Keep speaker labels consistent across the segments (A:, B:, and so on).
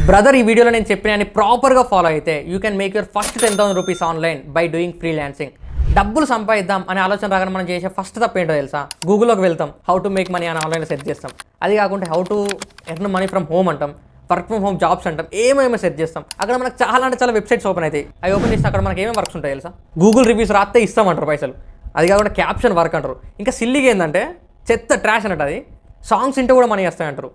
A: Brother, ఈ వీడియోలో నేను చెప్పిన ప్రాపర్గా ఫాలో అయితే you can make your first 10,000 rupees online by doing freelancing. డబ్బులు సంపాదిద్దాం అనే ఆలోచన రాగానే మనం చేసే ఫస్ట్ తప్పు ఏంటో తెలుసా? గూగుల్లోకి వెళ్తాం, హౌ టు మేక్ మనీ అని ఆన్లైన్లో సెర్చ్ చేస్తాం. అది కాకుండా how to earn money from home అంటాం, వర్క్ ఫ్రమ్ హోమ్ జాబ్స్ అంటాం, ఏమేమో సెర్చ్ చేస్తాం. అక్కడ మనకు చాలా వెబ్సైట్స్ ఓపెన్ అవుతాయి. అవి ఓపెన్ చేస్తే అక్కడ మనకి ఏమేమి వర్క్స్ ఉంటాయి తెలుసా? గూగుల్ రివ్యూస్ రాస్తే ఇస్తామంటారు పైసలు. అది కాకుండా క్యాప్షన్ వర్క్ అంటారు. ఇంకా సిల్లీగా ఏంటంటే చెత్త ట్రాష్ అన్నట్టు, అది సాంగ్స్ ఇంటూ కూడా మనీ వస్తాయంటారు.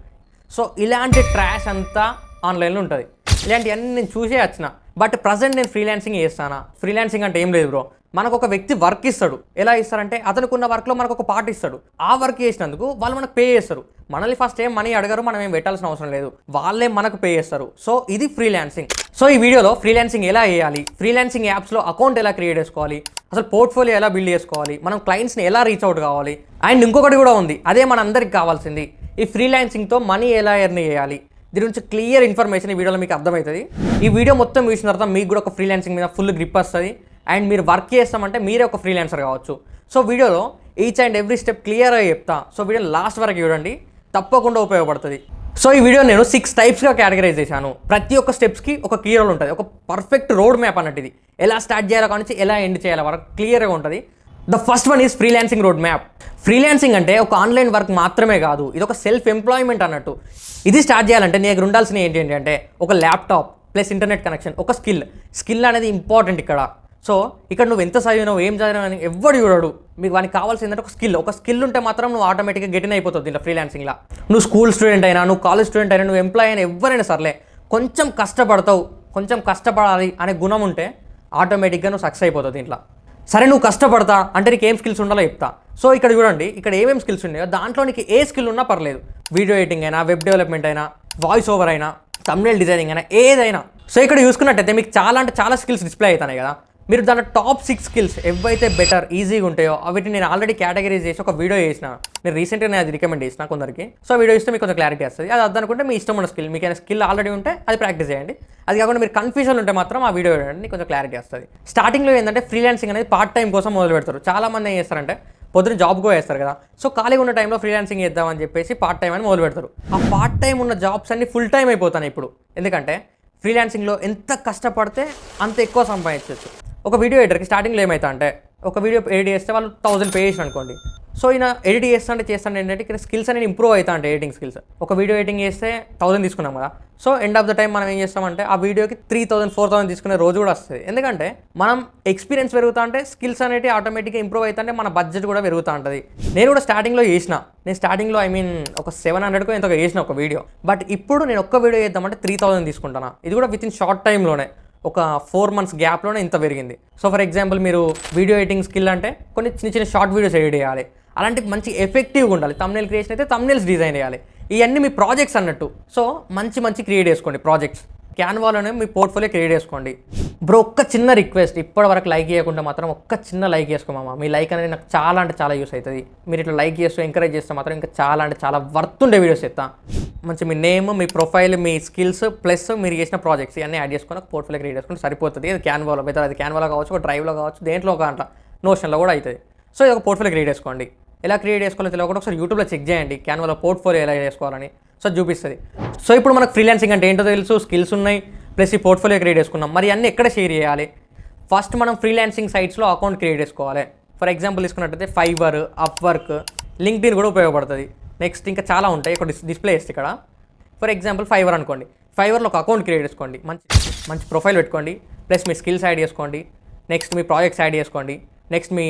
A: సో ఇలాంటి ట్రాష్ అంతా ఆన్లైన్లో ఉంటుంది. ఇలాంటివన్నీ నేను చూసే వచ్చిన. బట్ ప్రజెంట్ నేను ఫ్రీలాన్సింగ్ చేస్తానా? ఫ్రీలాన్సింగ్ అంటే ఏం లేదు బ్రో, మనకు ఒక వ్యక్తి వర్క్ ఇస్తాడు. ఎలా ఇస్తారంటే అతనికి ఉన్న వర్క్లో మనకు ఒక పార్ట్ ఇస్తాడు. ఆ వర్క్ చేసినందుకు వాళ్ళు మనకు పే చేస్తారు. మనల్ని ఫస్ట్ ఏం మనీ అడగరు, మనం ఏం పెట్టాల్సిన అవసరం లేదు, వాళ్ళే మనకు పే చేస్తారు. సో ఇది ఫ్రీలాన్సింగ్. సో ఈ వీడియోలో ఫ్రీలాన్సింగ్ ఎలా చేయాలి, ఫ్రీలాన్సింగ్ యాప్స్లో అకౌంట్ ఎలా క్రియేట్ చేసుకోవాలి, అసలు పోర్ట్ఫోలియో ఎలా బిల్డ్ చేసుకోవాలి, మనం క్లయింట్స్ని ఎలా రీచ్ అవుట్ కావాలి, అండ్ ఇంకొకటి కూడా ఉంది, అదే మన అందరికి కావాల్సింది, ఈ ఫ్రీలాన్సింగ్తో మనీ ఎలా ఎర్న్ చేయాలి. దీని గురించి క్లియర్ ఇన్ఫర్మేషన్ ఈ వీడియోలో మీకు అర్థమవుతుంది. ఈ వీడియో మొత్తం చూసిన తర్వాత మీకు కూడా ఒక ఫ్రీలాన్సింగ్ మీద ఫుల్ గ్రిప్ వస్తుంది. అండ్ మీరు వర్క్ చేస్తామంటే మీరే ఒక ఫ్రీలాన్సర్ కావచ్చు. సో వీడియోలో ఈచ్ అండ్ ఎవ్రీ స్టెప్ క్లియర్గా చెప్తా. సో వీడియో లాస్ట్ వరకు చూడండి, తప్పకుండా ఉపయోగపడుతుంది. సో ఈ వీడియో నేను 6 టైప్స్గా కేటగరైజ్ చేశాను. ప్రతి ఒక్క స్టెప్స్కి ఒక కీ రోల్ ఉంటుంది, ఒక పర్ఫెక్ట్ రోడ్ మ్యాప్ అన్నట్టు. ఇది ఎలా స్టార్ట్ చేయాలో కానీ ఎలా ఎండ్ చేయాలో వరకు క్లియర్గా ఉంటుంది. The first one is freelancing road map. Freelancing అంటే ఒక ఆన్లైన్ వర్క్ మాత్రమే కాదు, ఇది ఒక సెల్ఫ్ ఎంప్లాయ్మెంట్ అన్నట్టు. ఇది స్టార్ట్ చేయాలంటే నీ దగ్గర ఉండాల్సిన ఏంటి అంటే ఒక ల్యాప్టాప్ ప్లస్ ఇంటర్నెట్ కనెక్షన్, ఒక స్కిల్ అనేది ఇంపార్టెంట్ ఇక్కడ. సో ఇక్కడ నువ్వు ఎంత చదివినావు, ఏం చదివినావు అని ఎవ్వడు చూడడు. మీకు వానికి కావాల్సింది ఏంటంటే ఒక స్కిల్ ఉంటే మాత్రం నువ్వు ఆటోమేటిక్గా గెటిన్ అయిపోతుంది ఇలా ఫ్రీలాన్సింగ్లో. నువ్వు స్కూల్ స్టూడెంట్ అయినా, నువ్వు కాలేజ్ స్టూడెంట్ అయినా, నువ్వు ఎంప్లాయ్ అయినా, ఎవరైనా సర్లే, కొంచెం కష్టపడతావు, కొంచెం కష్టపడాలి అనే గుణం ఉంటే ఆటోమేటిక్గా నువ్వు సక్సెస్ అయిపోతావు దీంట్లో. సరే నువ్వు కష్టపడతా అంటే నీకు ఏం స్కిల్స్ ఉండాలో చెప్తా. సో ఇక్కడ చూడండి, ఇక్కడ ఏమేమి స్కిల్స్ ఉన్నాయో దాంట్లో నీకు ఏ స్కిల్ ఉన్నా పర్లేదు. వీడియో ఎడిటింగ్ అయినా, వెబ్ డెవలప్మెంట్ అయినా, వాయిస్ ఓవర్ అయినా, థంబ్నెయిల్ డిజైనింగ్ అయినా, ఏదైనా. సో ఇక్కడ చూసుకున్నట్టయితే మీకు చాలా స్కిల్స్ డిస్ప్లే అవుతాయి కదా. మీరు దాంట్లో టాప్ 6 స్కిల్స్ ఏవైతే బెటర్ ఈజీగా ఉంటాయో వీటిని నేను ఆల్రెడీ కేటగరైజ్ చేసి ఒక వీడియో చేసిన. నేను రీసెంట్గా నేను అది రికమెండ్ చేసిన కొందరికి. సో వీడియో ఇస్తే మీకు కొంచెం క్లారిటీ వస్తుంది. అది అదనుకుంటే మీ ఇష్టం ఉన్న స్కిల్, మీకు ఏమైనా స్కిల్ ఆల్రెడీ ఉంటే అది ప్రాక్టీస్ చేయండి. అది కాకుండా మీరు కన్ఫ్యూజన్ ఉంటే మాత్రం ఆ వీడియో చూడండి, కొంచెం క్లారిటీ వస్తుంది. స్టార్టింగ్లో ఏంటంటే ఫ్రీలాన్సింగ్ అనేది పార్ట్ టైం కోసం మొదలు పెడతారు. చాలామంది ఏం చేస్తారంటే పొద్దున జాబ్గా వేస్తారు కదా. సో ఖాళీగా ఉన్న టైంలో ఫ్రీలాన్సింగ్ చేద్దామని చెప్పేసి పార్ట్ టైం అని మొదలు పెడతారు. ఆ పార్ట్ టైం ఉన్న జాబ్స్ అన్ని ఫుల్ టైం అయిపోతాయి ఇప్పుడు. ఎందుకంటే ఫ్రీలాన్సింగ్లో ఎంత కష్టపడితే అంత ఎక్కువ సంపాదించవచ్చు. ఒక వీడియో ఎడిటర్కి స్టార్టింగ్లో ఏమవుతా అంటే ఒక వీడియో ఎడిట్ చేస్తే వాళ్ళు 1000 పే చేసిన అనుకోండి. సో ఈయన ఎడిట్ చేస్తాంటే ఏంటంటే ఇక్కడ స్కిల్స్ అనేది ఇంప్రూవ్ అవుతా అంటే ఎడిటింగ్ స్కిల్స్. ఒక వీడియో ఎడిటింగ్ చేస్తే 1000 తీసుకున్నాం కదా. So end of the time మనం ఏం చేస్తామంటే ఆ వీడియోకి 3000 4000 తీసుకునే రోజు కూడా వస్తుంది. ఎందుకంటే మనం ఎక్స్పీరియన్స్ పెరుగుతా అంటే స్కిల్స్ అనేవి ఆటోమేటిక్గా ఇంప్రూవ్ అవుతా అంటే మన బడ్జెట్ కూడా పెరుగుతూ ఉంటుంది. నేను కూడా స్టార్టింగ్లో చేసిన, స్టార్టింగ్లో ఒక 700కో ఎంతో చేసిన ఒక వీడియో. బట్ ఇప్పుడు నేను ఒక్క వీడియో చేద్దామంటే 3000 తీసుకుంటాను. ఇది కూడా విత్ ఇన్ షార్ట్ టైంలోనే, ఒక 4 months గ్యాప్లోనే ఇంత పెరిగింది. సో ఫర్ ఎగ్జాంపుల్ మీరు వీడియో ఎడిటింగ్ స్కిల్ అంటే కొన్ని చిన్న షార్ట్ వీడియోస్ ఎడిట్ చేయాలి, అలాంటి మంచి ఎఫెక్టివ్గా ఉండాలి. థంబ్నెయిల్ క్రియేషన్ అయితే థంబ్నెయిల్స్ డిజైన్ చేయాలి. ఇవన్నీ మీ ప్రాజెక్ట్స్ అన్నట్టు. సో మంచి క్రియేట్ చేసుకోండి ప్రాజెక్ట్స్. క్యాన్వాలోనే మీ పోర్ట్ఫోలియో క్రియేట్ చేసుకోండి. బ్రో ఒక్క చిన్న రిక్వెస్ట్, ఇప్పటి వరకు లైక్ చేయకుండా మాత్రం ఒక్క చిన్న లైక్ చేసుకోమమ్మా. మీ లైక్ అనేది నాకు చాలా యూస్ అవుతుంది. మీరు ఇట్లా లైక్ చేస్తూ ఎంకరేజ్ చేస్తే మాత్రం ఇంకా చాలా వర్త్ ఉండే వీడియోస్ చేస్తా. మంచి మీ నేమ్, మీ ప్రొఫైల్, మీ స్కిల్స్ ప్లస్ మీరు చేసిన ప్రాజెక్ట్స్ ఇవన్నీ యాడ్ చేసుకొని ఒక పోర్ట్ఫోలియో క్రియేట్ చేసుకుంటే సరిపోతుంది. అది క్యాన్వాలో, లేదా అది క్యాన్వాలో కావచ్చు, ఒక డ్రైవ్లో కావచ్చు, దేంట్లో ఒక అంట నోషన్లో కూడా అవుతుంది. సో ఇది ఒక పోర్ట్ఫోలియో క్రియేట్ చేసుకోండి. ఎలా క్రియేట్ చేసుకోవాలో తెలియకుండా ఒకసారి యూట్యూబ్లో చెక్ చేయండి క్యాన్వాలో పోర్ట్ఫోలియో ఎలా చేసుకోవాలని. సో చూపిస్తుంది. సో ఇప్పుడు మనకు ఫ్రీలాన్సింగ్ అంటే ఏంటో తెలుసు, స్కిల్స్ ఉన్నాయి, ప్లస్ ఈ పోర్ట్ఫోలియో క్రియేట్ చేసుకున్నాం. మరి అన్నీ ఎక్కడ షేర్ చేయాలి? ఫస్ట్ మనం ఫ్రీలాన్సింగ్ సైట్స్లో అకౌంట్ క్రియేట్ చేసుకోవాలి. ఫర్ ఎగ్జాంపుల్ తీసుకున్నట్టయితే ఫైబర్, అప్వర్క్, లింక్డ్ఇన్ కూడా ఉపయోగపడుతుంది. నెక్స్ట్ ఇంకా చాలా ఉంటాయి, ఇక్కడ డిస్ప్లే చేస్తే ఇక్కడ. ఫర్ ఎగ్జాంపుల్ ఫైవర్ అనుకోండి, ఫైవర్లో ఒక అకౌంట్ క్రియేట్ చేసుకోండి, మంచి ప్రొఫైల్ పెట్టుకోండి, ప్లస్ మీ స్కిల్స్ యాడ్ చేసుకోండి, నెక్స్ట్ మీ ప్రాజెక్ట్స్ యాడ్ చేసుకోండి, నెక్స్ట్ మీ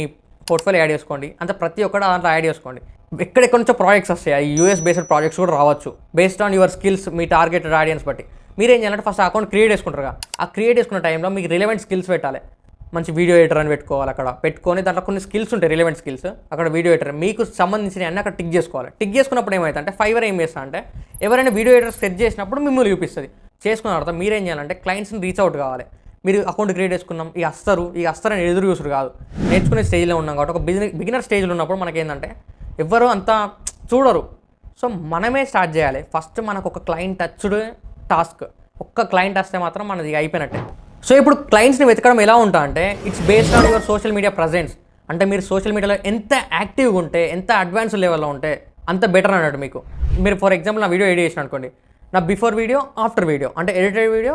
A: పోర్ట్ఫోలియో యాడ్ చేసుకోండి. అంత ప్రతి ఒక్కటి దాంట్లో యాడ్ చేసుకోండి. ఎక్కడెక్కడ నుంచో ప్రాజెక్ట్స్ వస్తాయి, యూఎస్ బేస్డ్ ప్రాజెక్ట్స్ కూడా రావచ్చు. Based on your skills, me targeted audience బట్టి మీరేం చేయాలంటే ఫస్ట్ అకౌంట్ క్రియేట్ చేసుకుంటారు కదా. ఆ క్రియేట్ చేసుకున్న టైంలో మీకు రిలవెంట్ స్కిల్స్ పెట్టాలి. మంచి వీడియో ఎడిటర్ అని పెట్టుకోవాలి. అక్కడ పెట్టుకొని దాంట్లో కొన్ని స్కిల్స్ ఉంటాయి, రిలవెంట్ స్కిల్స్. అక్కడ వీడియో ఎడిటర్ మీకు సంబంధించిన అన్నీ అక్కడ టిక్ చేసుకోవాలి. టిక్ చేసుకున్నప్పుడు ఏమవుతుందంటే ఫైవర్ ఏం చేస్తా అంటే ఎవరైనా వీడియో ఎడిటర్ సెట్ చేసినప్పుడు మిమ్మల్ని చూపిస్తుంది. చేసుకున్న తర్వాత మీరేం చేయాలంటే క్లయింట్స్ని రీచ్ అవుట్ కావాలి. మీరు అకౌంట్ క్రియేట్ చేసుకున్నాం, ఈ వస్తారని ఎదురు చూసుడు కాదు, నేర్చుకునే స్టేజ్లో ఉన్నాం కాబట్టి. ఒక బిగినర్ స్టేజ్లో ఉన్నప్పుడు మనకేంటంటే ఎవ్వరు అంతా చూడరు. సో మనమే స్టార్ట్ చేయాలి. ఫస్ట్ మనకు ఒక క్లయింట్ టచ్డ్ టాస్క్, ఒక్క క్లయింట్ వస్తే మాత్రం మనది అయిపోయినట్టే. సో ఇప్పుడు క్లయింట్స్ని వెతకడం ఎలా ఉంటా అంటే it's based on your social media presence. అంటే మీరు సోషల్ మీడియాలో ఎంత యాక్టివ్గా ఉంటే, ఎంత అడ్వాన్స్ లెవెల్లో ఉంటే అంత బెటర్ అన్నట్టు మీకు. మీరు ఫర్ ఎగ్జాంపుల్ నా వీడియో ఎడిట్ చేసిన అనుకోండి, నా బిఫోర్ వీడియో ఆఫ్టర్ వీడియో అంటే edited video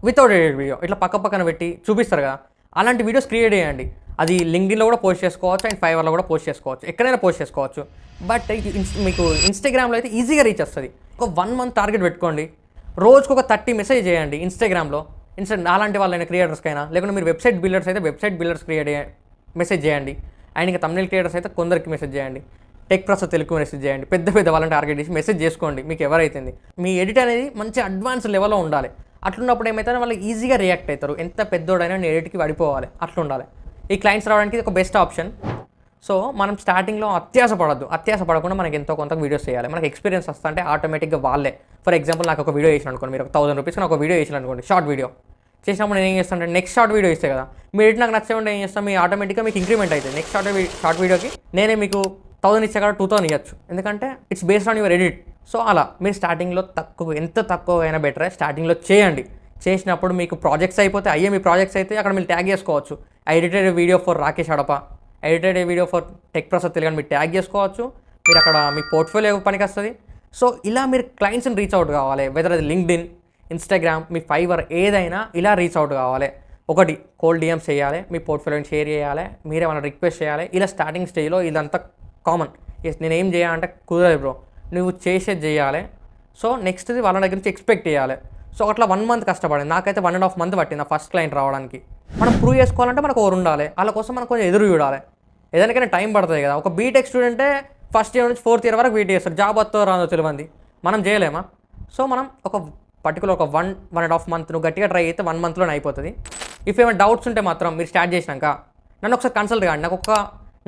A: without edited video ఇట్లా పక్కన పెట్టి చూపిస్తారు కదా, అలాంటి వీడియోస్ క్రియేట్ చేయండి. అది లింక్డ్ఇన్లో కూడా పోస్ట్ చేసుకోవచ్చు అండ్ ఫైవర్లో కూడా పోస్ట్ చేసుకోవచ్చు, ఎక్కడైనా పోస్ట్ చేసుకోవచ్చు. బట్ మీకు ఇన్స్టాగ్రామ్లో అయితే ఈజీగా రీచ్ వస్తుంది. ఒక 1 month టార్గెట్ పెట్టుకోండి. రోజుకు ఒక 30 మెసేజ్ చేయండి ఇన్స్టాగ్రామ్లో. అలాంటి వాళ్ళైనా క్రియేటర్స్కైనా, లేకుంటే మీరు వెబ్సైట్ బిల్డర్స్ అయితే వెబ్సైట్ బిల్డర్స్ మెసేజ్ చేయండి. అండ్ ఇంకా తమిళ క్రియేటర్స్ అయితే కొందరికి మెసేజ్ చేయండి. టెక్ ప్రసాద్ తెలుగు మెసేజ్ చేయండి. పెద్ద వాళ్ళని టార్గెట్ చేసి మెసేజ్ చేసుకోండి. మీకు ఎవరైతుంది మీ ఎడిట్ అనేది మంచి అడ్వాన్స్ లెవెల్లో ఉండాలి. అట్లున్నప్పుడు ఏమైతే వాళ్ళు ఈజీగా రియాక్ట్ అవుతారు. ఎంత పెద్దోడైనా నేను ఎడిట్కి పడిపోవాలి, అట్లా ఉండాలి. ఈ క్లయింట్స్ రావడానికి ఇది ఒక బెస్ట్ ఆప్షన్. సో మనం స్టార్టింగ్లో అత్యాస పడకుండా మనకి ఎంతో కొంత వీడియోస్ చేయాలి. మనకి ఎక్స్పీరియన్స్ వస్తా అంటే ఆటోమేటిక్గా వాళ్ళే. ఫర్ ఎగ్జాంపుల్ నాకు ఒక వీడియో చేసిన అనుకోండి, మీరు 1000 రూపీస్ నాకు ఒక వీడియో చేసిన అనుకోండి, షార్ట్ వీడియో చేసినప్పుడు నేను ఏం చేస్తాను అంటే నెక్స్ట్ షార్ట్ వీడియో ఇస్తే కదా, మీ ఎడిట్ నాకు నచ్చే ఉంటే ఏం చేస్తాను, మీ ఆటోమేటిక్గా మీకు ఇంక్రిమెంట్ అవుతుంది. నెక్స్ట్ షార్ట్ వీడియోకి నేనే మీకు 1000 ఇచ్చా కదా 2000 ఇవ్వచ్చు, ఎందుకంటే it's based on your edit. So అలా మీరు స్టార్టింగ్లో ఎంత తక్కువ అయినా బెటరే స్టార్టింగ్లో చేయండి. చేసినప్పుడు మీకు ప్రాజెక్ట్స్ అయిపోతే మీ ప్రాజెక్ట్స్ అయితే అక్కడ మీరు ట్యాగ్ చేసుకోవచ్చు. Edited video for Rakesh Adapa, edited video for tech Prasad Telugu మీరు ట్యాగ్ చేసుకోవచ్చు. మీరు అక్కడ మీ పోర్ట్ఫోలియో పనికి వస్తుంది. సో ఇలా మీరు క్లయింట్స్ని రీచ్ అవుట్ కావాలి. వెదర్ అది లింక్డ్ఇన్, ఇన్స్టాగ్రామ్, మీ ఫైవర్ ఏదైనా ఇలా రీచ్ అవుట్ కావాలి. ఒకటి కోల్డ్ డిఎమ్స్ చేయాలి, మీ పోర్ట్ఫోలియోని షేర్ చేయాలి, మీరే వాళ్ళని రిక్వెస్ట్ చేయాలి. ఇలా స్టార్టింగ్ స్టేజ్లో ఇదంతా కామన్. నేను ఏం చేయాలంటే కుదరదు బ్రో, నువ్వు చేసేది చేయాలి. సో నెక్స్ట్ది వాళ్ళ దగ్గర నుంచి ఎక్స్పెక్ట్ చేయాలి. సో అట్లా 1 month కష్టపడింది. నాకైతే 1.5 month పట్టింది ఆ ఫస్ట్ క్లయింట్ రావడానికి. మనం ప్రూవ్ చేసుకోవాలంటే మనకు ఎవరు ఉండాలి, వాళ్ళ కోసం మనం కొంచెం ఎదురు చూడాలి. ఏదానికైనా టైం పడుతుంది కదా. ఒక బీటెక్ స్టూడెంటే ఫస్ట్ ఇయర్ నుంచి 4th year వరకు వెయిట్ చేస్తారు, జాబ్ వస్తుందో రాదో తెలియంది. మనం చేయలేమా? సో మనం ఒక పర్టికులర్ ఒక 1.5 month నువ్వు గట్టిగా ట్రై అయితే 1 monthలోనే అయిపోతుంది. ఇఫ్ ఏమైనా డౌట్స్ ఉంటే మాత్రం మీరు స్టార్ట్ చేసినాక నన్ను ఒకసారి కన్సల్ట్ కాండి.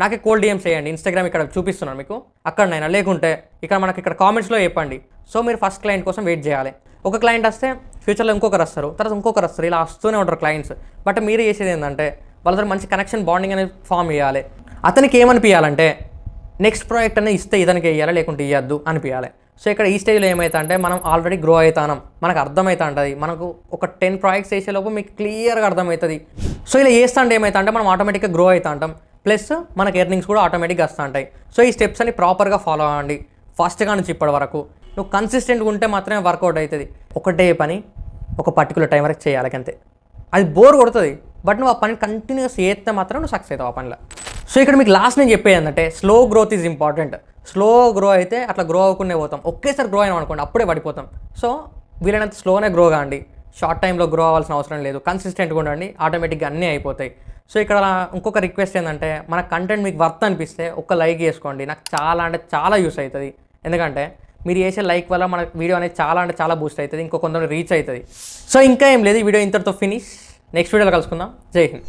A: నాకే కోల్డ్ డిఎమ్స్ చేయండి. ఇన్స్టాగ్రామ్ ఇక్కడ చూపిస్తున్నాను మీకు, అక్కడనైనా లేకుంటే ఇక్కడ కామెంట్స్లో చెప్పండి. సో మీరు ఫస్ట్ క్లయింట్ కోసం వెయిట్ చేయాలి. ఒక క్లయింట్ వస్తే ఫ్యూచర్లో ఇంకొకరు వస్తారు, తర్వాత ఇంకొకరు వస్తారు, ఇలా వస్తూనే ఉంటారు క్లయింట్స్. బట్ మీరు చేసేది ఏంటంటే వాళ్ళతో మంచి కనెక్షన్ బాండింగ్ అనేది ఫామ్ చేయాలి. అతనికి ఏమనిపించాలంటే నెక్స్ట్ ప్రాజెక్ట్ అనేది ఇస్తే ఇతనికి వేయాలి, లేకుంటే ఇవ్వద్దు అనిపించాలి. సో ఇక్కడ ఈ స్టేజ్లో ఏమైతే అంటే మనం ఆల్రెడీ గ్రో అవుతాం, మనకు అర్థమవుతా ఉంటుంది. మనకు ఒక 10 projects చేసేలోపు మీకు క్లియర్గా అర్థమవుతుంది. సో ఇలా చేస్తా అంటే ఏమైతే అంటే మనం ఆటోమేటిక్గా గ్రో అవుతా ఉంటాం, ప్లస్ మనకి ఎర్నింగ్స్ కూడా ఆటోమేటిక్గా వస్తూ ఉంటాయి. సో ఈ స్టెప్స్ అని ప్రాపర్గా ఫాలో అవ్వండి ఫస్ట్గా నుంచి ఇప్పటి వరకు. నువ్వు కన్సిస్టెంట్గా ఉంటే మాత్రమే వర్కౌట్ అవుతుంది. ఒకటే పని ఒక పర్టికులర్ టైం వరకు చేయాలి అంతే. అది బోర్ కొడుతుంది, బట్ నువ్వు ఆ పని కంటిన్యూస్ చేస్తే మాత్రం నువ్వు సక్సెస్ అవుతావు ఆ పనిలో. సో ఇక్కడ మీకు లాస్ట్ నేను చెప్పేది ఏంటంటే slow growth is important. Slow grow అయితే అట్లా గ్రో అవ్వకుండా పోతాం. ఒకేసారి గ్రో అయినాం అనుకోండి అప్పుడే పడిపోతాం. సో వీలైనంత స్లోనే గ్రో కాండి. షార్ట్ టైంలో గ్రో అవ్వాల్సిన అవసరం లేదు. కన్సిస్టెంట్గా ఉండండి, ఆటోమేటిక్గా అన్నీ అయిపోతాయి. సో ఇక్కడ ఇంకొక రిక్వెస్ట్ ఏంటంటే మన కంటెంట్ మీకు వర్త్ అనిపిస్తే ఒక లైక్ చేసుకోండి. నాకు చాలా యూస్ అవుతుంది. ఎందుకంటే మీరు చేసే లైక్ వల్ల మన వీడియో అనేది చాలా బూస్ట్ అవుతుంది, ఇంకో కొంత రీచ్ అవుతుంది. సో ఇంకా ఏం లేదు, ఈ వీడియో ఇంతటితో ఫినిష్. నెక్స్ట్ వీడియోలో కలుసుకుందాం. జై హింద్.